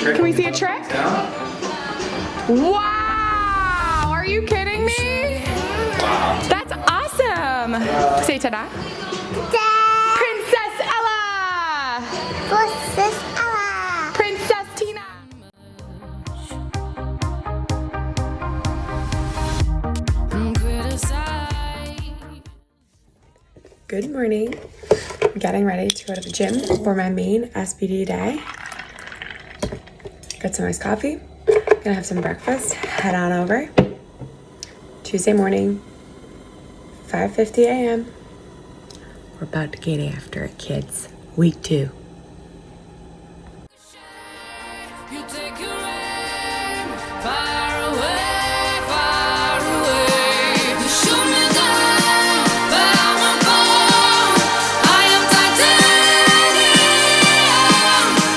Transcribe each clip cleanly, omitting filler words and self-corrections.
trick. Can we see a trick? Down. Wow! Are you kidding me? Wow. That's awesome. Say ta-da. Princess Ella. Princess Ella. Princess Tina. Good morning. I'm getting ready to go to the gym for my main SBD day. Got some iced coffee. Gonna have some breakfast. Head on over. Tuesday morning, 5:50 a.m. We're about to get after it, kids. Week 2. You take your aim far away, far away. You shoot me down, but I won't fall. I am titanium.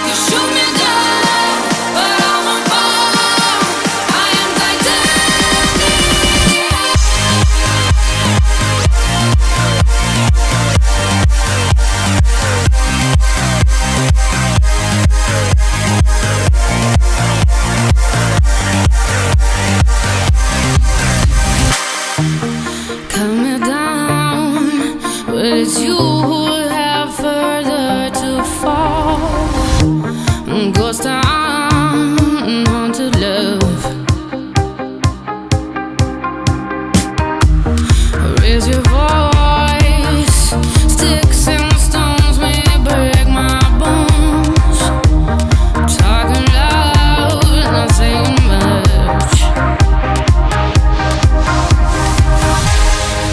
You shoot me down, but I won't fall. I am calm me down, but it's you who have further to fall. Ghost town, haunted love. Raise your voice, sticks and stones may break my bones. Talking loud, not saying much.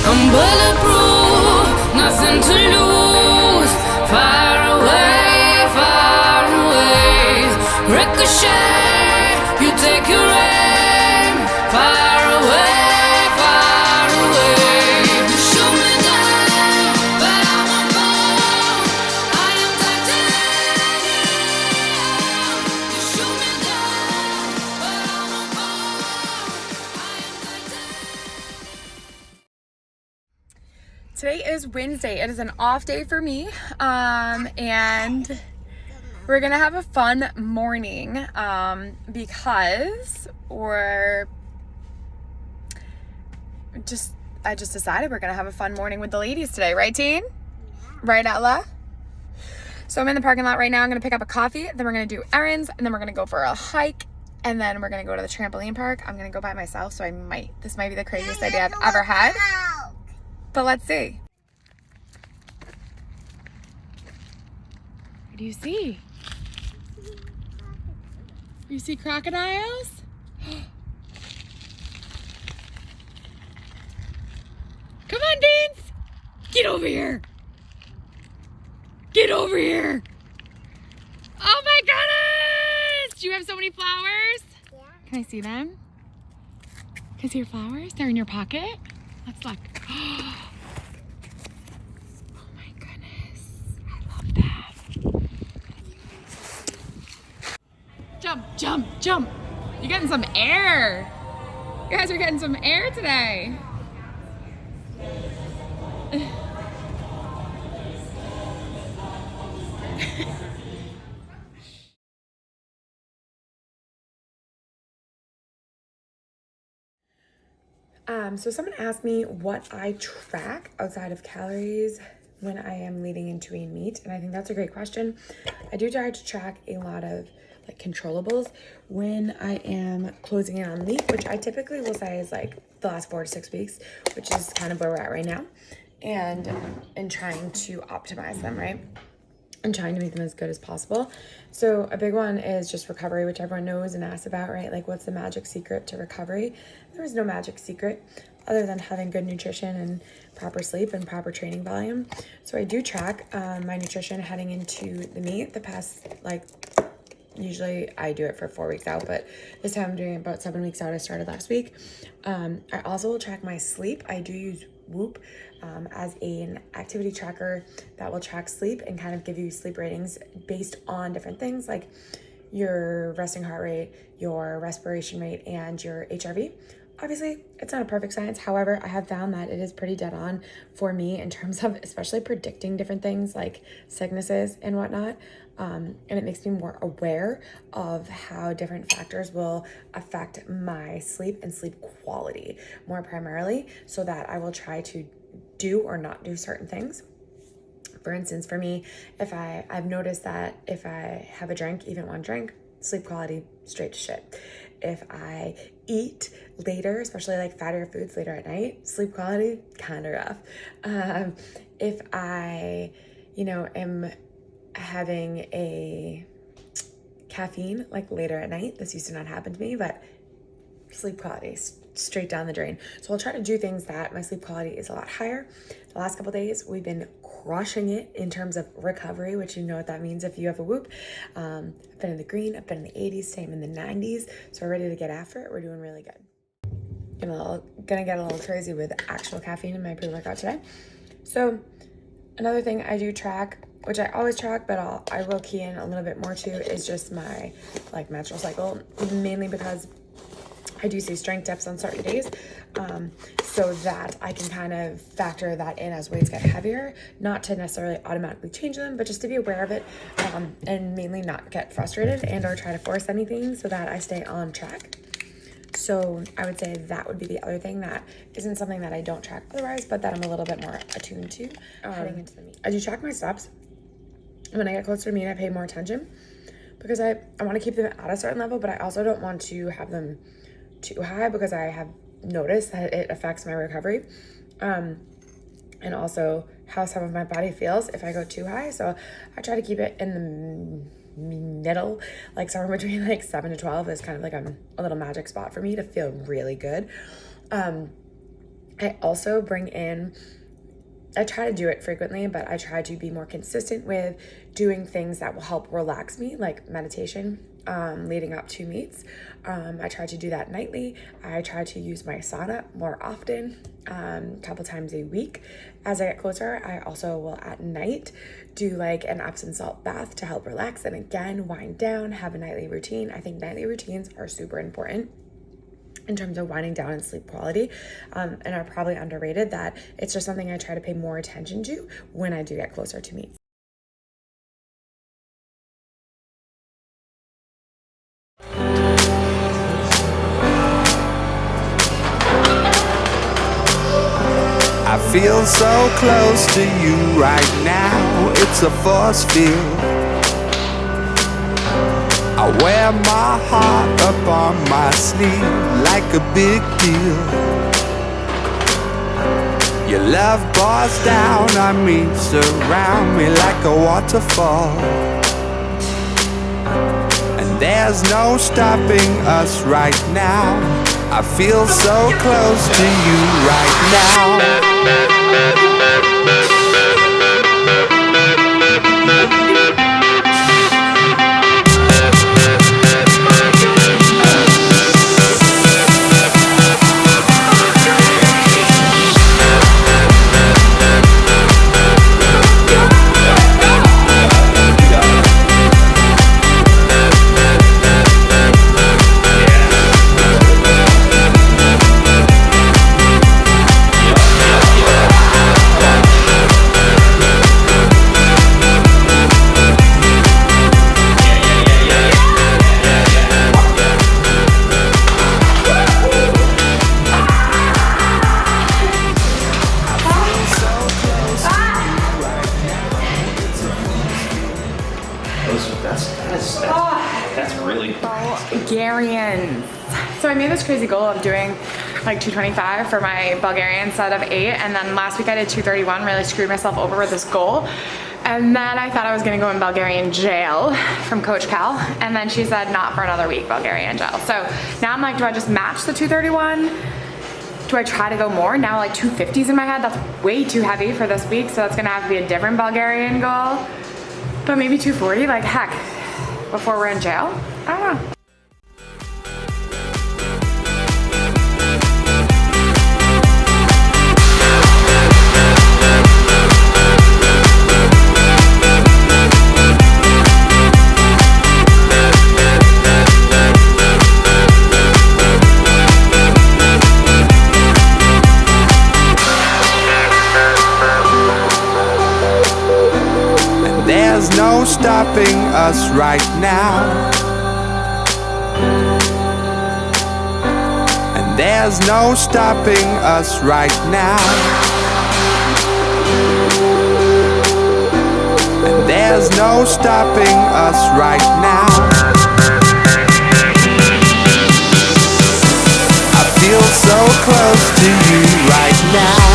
I'm bulletproof, nothing to lose. Far away, ricochet. You take your aim. Far away. You shoot me down, but I won't fall. I am titanium. You shoot me down, but I won't fall. I am titanium. Today is Wednesday. It is an off day for me, and we're gonna have a fun morning because I just decided we're gonna have a fun morning with the ladies today, right, Teen? Right, Ella? So I'm in the parking lot right now. I'm gonna pick up a coffee, then we're gonna do errands, and then we're gonna go for a hike, and then we're gonna go to the trampoline park. I'm gonna go by myself, so this might be the craziest idea I've ever had. But let's see. What do you see? You see crocodiles? Come on, Beans! Get over here! Get over here! Oh my goodness! Do you have so many flowers? Yeah. Can I see them? Can I see your flowers? They're in your pocket? Let's look. Oh my goodness. I love that. Jump, jump, jump. You're getting some air. You guys are getting some air today. So someone asked me what I track outside of calories when I am leading into a meet, and I think that's a great question. I do try to track a lot of like controllables when I am closing in on leap, which I typically will say is like the last 4 to 6 weeks, which is kind of where we're at right now, and trying to optimize them, right? And trying to make them as good as possible. So a big one is just recovery, which everyone knows and asks about, right? Like, what's the magic secret to recovery? There is no magic secret other than having good nutrition and proper sleep and proper training volume. So I do track my nutrition heading into the meet. The past, like, usually I do it for 4 weeks out, but this time I'm doing it about 7 weeks out. I started last week. I also will track my sleep. I do use Whoop as an activity tracker that will track sleep and kind of give you sleep ratings based on different things like your resting heart rate, your respiration rate, and your HRV. Obviously, it's not a perfect science. However, I have found that it is pretty dead on for me in terms of especially predicting different things like sicknesses and whatnot. And it makes me more aware of how different factors will affect my sleep and sleep quality more primarily, so that I will try to do or not do certain things. For instance, for me, if I've noticed that if I have a drink, even one drink, sleep quality straight to shit. If I eat later, especially like fattier foods later at night, sleep quality kind of rough. If I, am having a caffeine like later at night, this used to not happen to me, but sleep quality straight down the drain. So I'll try to do things that my sleep quality is a lot higher. The last couple days, we've been crushing it in terms of recovery, which you know what that means if you have a whoop. I've been in the green, I've been in the 80s, same in the 90s. So we're ready to get after it. We're doing really good. Gonna get a little crazy with actual caffeine in my pre-workout today. So another thing I do track, which I always track, but I will key in a little bit more to, is just my menstrual cycle, mainly because I do see strength dips on certain days, so that I can kind of factor that in as weights get heavier, not to necessarily automatically change them, but just to be aware of it, and mainly not get frustrated and or try to force anything, so that I stay on track. So I would say that would be the other thing that isn't something that I don't track otherwise, but that I'm a little bit more attuned to heading into the meet. I do track my steps. When I get closer to meet, I pay more attention, because I want to keep them at a certain level, but I also don't want to have them too high, because I have noticed that it affects my recovery, and also how some of my body feels if I go too high. So I try to keep it in the middle, like somewhere between 7 to 12 is kind of like a little magic spot for me to feel really good. I also bring in, I try to do it frequently, but I try to be more consistent with doing things that will help relax me, like meditation, leading up to meets. I try to do that nightly. I try to use my sauna more often, a couple times a week. As I get closer, I also will at night do an Epsom salt bath to help relax, and again, wind down, have a nightly routine. I think nightly routines are super important in terms of winding down and sleep quality, and are probably underrated, that it's just something I try to pay more attention to when I do get closer to meets. I feel so close to you right now, it's a force field. I wear my heart up on my sleeve like a big deal. Your love pours down on me, surround me like a waterfall. And there's no stopping us right now. I feel so close to you right now. That's really Bulgarians. So I made this crazy goal of doing 225 for my Bulgarian set of 8, and then last week I did 231, really screwed myself over with this goal. And then I thought I was gonna go in Bulgarian jail from Coach Cal, and then she said not for another week, Bulgarian jail. So now I'm like, do I just match the 231? Do I try to go more? Now 250's in my head, that's way too heavy for this week, so that's gonna have to be a different Bulgarian goal. But maybe 240, heck, before we're in jail? I don't know. stopping us right now. And there's no stopping us right now. And there's no stopping us right now. I feel so close to you right now.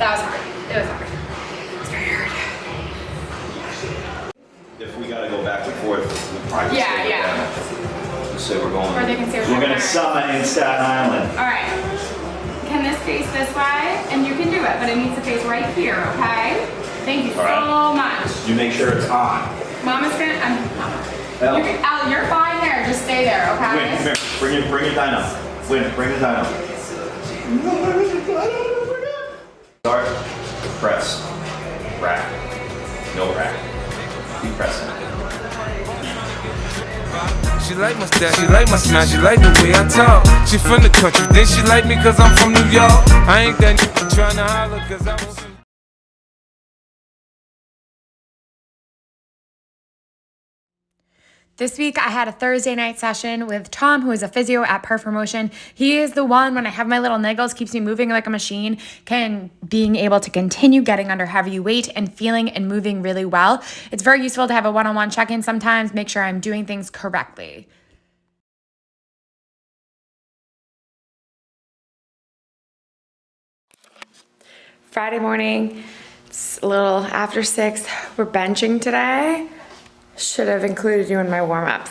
That was hard. It was hard. It's very hard. If we gotta go back and forth, we probably Yeah, stay with yeah. them. Just say we're going. Or they can stay with We're their gonna parents. summit in Staten Island. All right. Can this face this way? And you can do it, but it needs to face right here, okay? Thank you All right. so much. You make sure it's on. Mama's gonna, Mama. Elle. You're fine there. Just stay there, okay? Win, come here. Bring your dyno. Win, bring the dyno. Start. Press. Rack. No rack. Keep pressing. She like my style, she like my smile, she like the way I talk. She from the country, then she like me cause I'm from New York. I ain't that tryna holler cause I want some. This week I had a Thursday night session with Tom, who is a physio at Performotion. He is the one, when I have my little niggles, keeps me moving like a machine, being able to continue getting under heavy weight and feeling and moving really well. It's very useful to have a one-on-one check-in sometimes, make sure I'm doing things correctly. Friday morning, it's a little after 6. We're benching today. Should have included you in my warm-ups.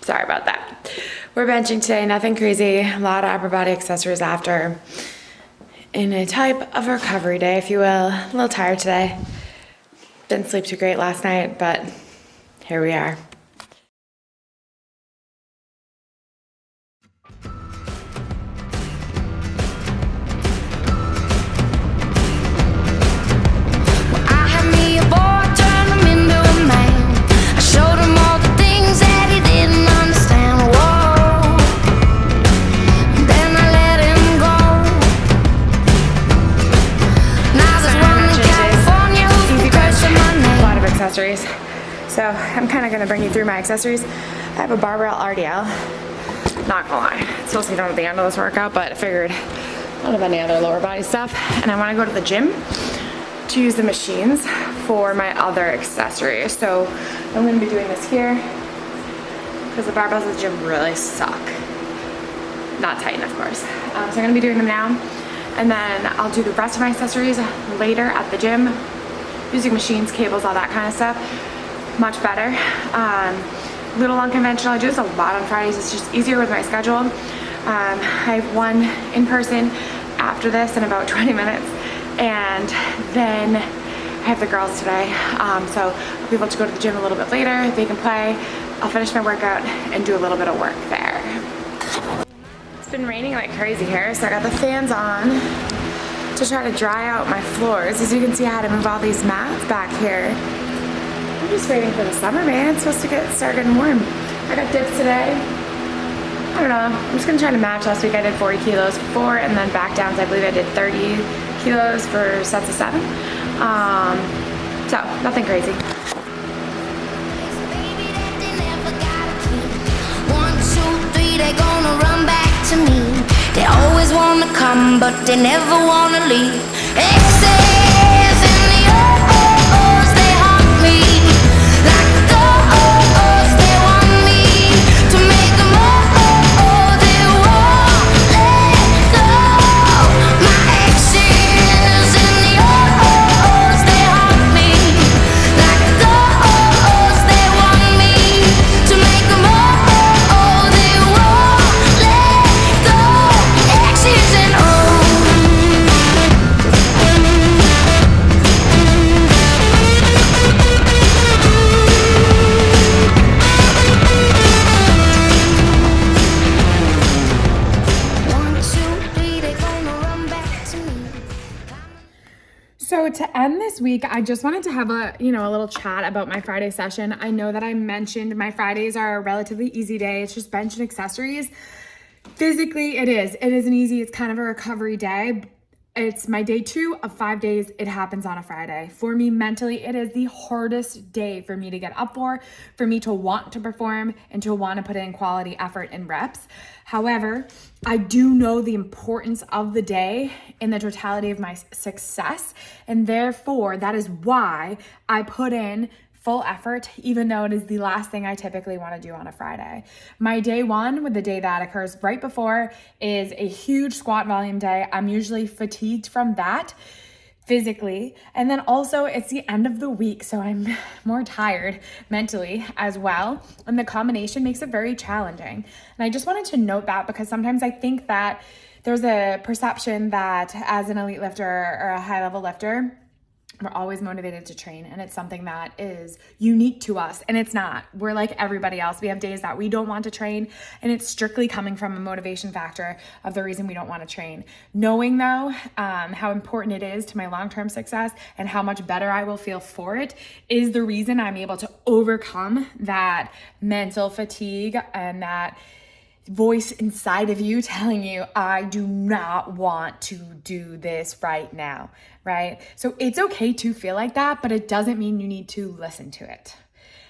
Sorry about that. We're benching today, nothing crazy. A lot of upper body accessories after. In a type of recovery day, if you will. A little tired today. Didn't sleep too great last night, but here we are. I had me a boy, turned him into a man. I showed him all the things that he didn't understand. Whoa. Then I let him go. Now there's one in California who's been cursing my A name. lot of accessories. So I'm kind of going to bring you through my accessories. I have a barbell RDL. Not gonna lie, it's supposed to be done at the end of this workout, but I figured I don't have any other lower body stuff. And I want to go to the gym to use the machines for my other accessories. So I'm going to be doing this here because the barbells at the gym really suck. Not tighten, of course. So I'm going to be doing them now. And then I'll do the rest of my accessories later at the gym, using machines, cables, all that kind of stuff. Much better. Little unconventional. I do this a lot on Fridays. It's just easier with my schedule. I have one in person after this in about 20 minutes. And then I have the girls today. So I'll be able to go to the gym a little bit later. They can play. I'll finish my workout and do a little bit of work there. It's been raining like crazy here, so I got the fans on to try to dry out my floors. As you can see, I had to move all these mats back here. I'm just waiting for the summer, man. It's supposed to start getting warm. I got dips today. I don't know. I'm just gonna try to match. Last week I did 40 kilos for 4, and then back downs, I believe I did 30 kilos for sets of 7. So nothing crazy. Baby, that they never gotta keep. 1, 2, 3, they gonna run back to me. They always wanna come, but they never wanna leave. Exes in the oh-oh-ohs, they haunt me. Like the oh-oh-ohs, they want me. So to end this week, I just wanted to have a little chat about my Friday session. I know that I mentioned my Fridays are a relatively easy day. It's just bench and accessories. Physically, it is an easy, it's kind of a recovery day. It's my day 2 of 5 days. It happens on a Friday. For me, mentally, it is the hardest day for me to get up for me to want to perform and to want to put in quality effort and reps. However, I do know the importance of the day in the totality of my success. And therefore, that is why I put in full effort, even though it is the last thing I typically want to do on a Friday. My day 1, with the day that occurs right before, is a huge squat volume day. I'm usually fatigued from that physically. And then also it's the end of the week, so I'm more tired mentally as well. And the combination makes it very challenging. And I just wanted to note that because sometimes I think that there's a perception that as an elite lifter or a high level lifter, we're always motivated to train, and it's something that is unique to us, and it's not. We're like everybody else. We have days that we don't want to train, and it's strictly coming from a motivation factor of the reason we don't want to train. Knowing though how important it is to my long-term success and how much better I will feel for it is the reason I'm able to overcome that mental fatigue and that voice inside of you telling you, I do not want to do this right now, right? So it's okay to feel like that, but it doesn't mean you need to listen to it.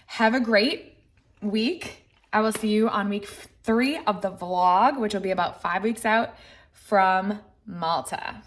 Have a great week. I will see you on week 3 of the vlog, which will be about 5 weeks out from Malta.